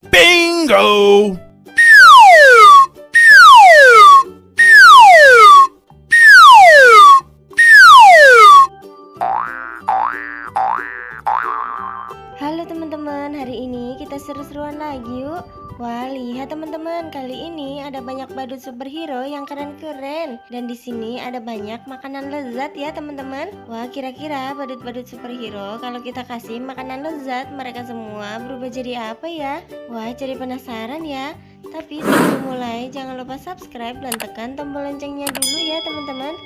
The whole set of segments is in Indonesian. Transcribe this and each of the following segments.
Bingo! Halo teman-teman, hari ini kita seru-seruan lagi yuk. Wah, lihat teman-teman, kali ini ada banyak badut superhero yang keren-keren. Dan di sini ada banyak makanan lezat ya teman-teman. Wah, kira-kira badut-badut superhero kalau kita kasih makanan lezat, mereka semua berubah jadi apa ya? Wah, jadi penasaran ya. Tapi sebelum mulai, jangan lupa subscribe dan tekan tombol loncengnya dulu ya teman-teman.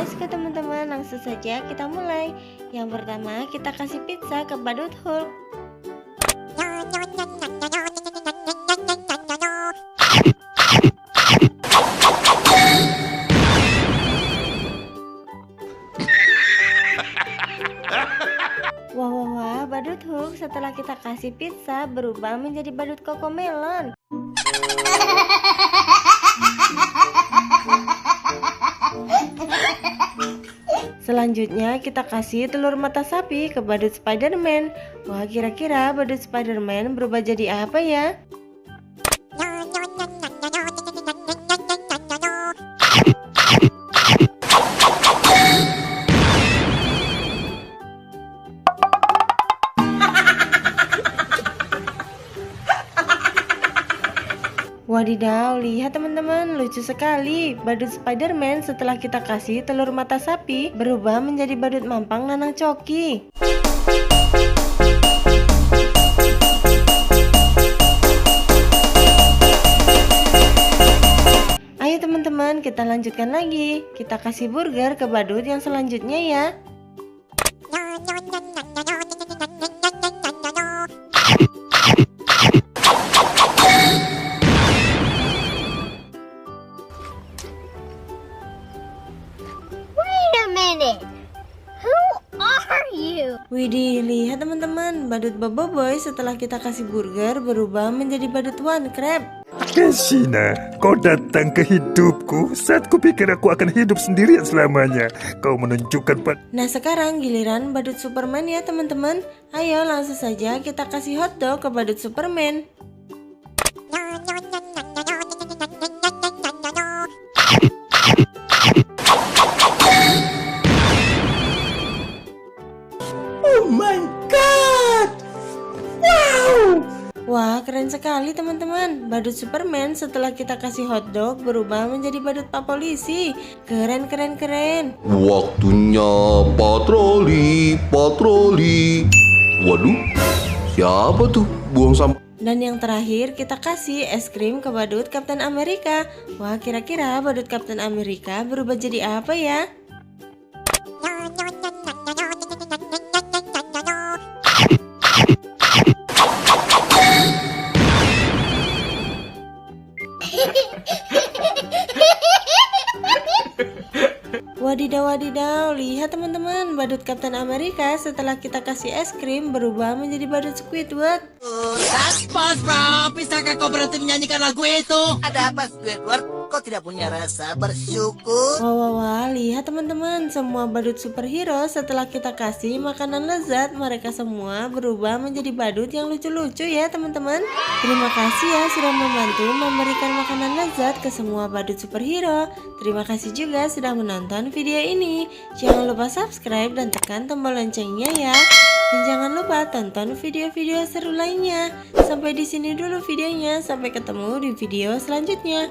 Let's go teman-teman, langsung saja kita mulai. Yang pertama, kita kasih pizza ke badut Hulk. Wah, badut Hulk setelah kita kasih pizza berubah menjadi badut Cocomelon. Selanjutnya kita kasih telur mata sapi ke badut Spiderman. Wah, kira-kira badut Spiderman berubah jadi apa ya? Wadidaw, lihat teman-teman, lucu sekali. Badut Spiderman setelah kita kasih telur mata sapi berubah menjadi badut mampang Nanang Coki. Ayo teman-teman, kita lanjutkan lagi. Kita kasih burger ke badut yang selanjutnya ya. Widih, lihat teman-teman, badut Boboiboy setelah kita kasih burger berubah menjadi badut One Crab. Keshina, kau datang ke hidupku saat kupikir aku akan hidup sendirian selamanya. Kau menunjukkan Nah, sekarang giliran badut Superman ya teman-teman. Ayo langsung saja kita kasih hotdog ke badut Superman. Oh my god! Wow! Wah, keren sekali teman-teman. Badut Superman setelah kita kasih hotdog berubah menjadi badut Pak Polisi. Keren. Waktunya patroli. Waduh, siapa tuh buang sampah? Dan yang terakhir kita kasih es krim ke badut Kapten Amerika. Wah, kira-kira badut Kapten Amerika berubah jadi apa ya? Wadidaw, lihat teman-teman, badut Kapten Amerika setelah kita kasih es krim berubah menjadi badut Squidward. SpongeBob, bisakah kau berhenti menyanyikan lagu itu? Ada apa, Squidward? Kau tidak punya rasa bersyukur? Wah, lihat teman-teman, semua badut superhero setelah kita kasih makanan lezat, mereka semua berubah menjadi badut yang lucu-lucu ya teman-teman. Terima kasih ya sudah membantu memberikan makanan lezat ke semua badut superhero. Terima kasih juga sudah menonton video ini. Jangan lupa subscribe dan tekan tombol loncengnya ya. Dan jangan lupa tonton video-video seru lainnya. Sampai di sini dulu videonya, sampai ketemu di video selanjutnya.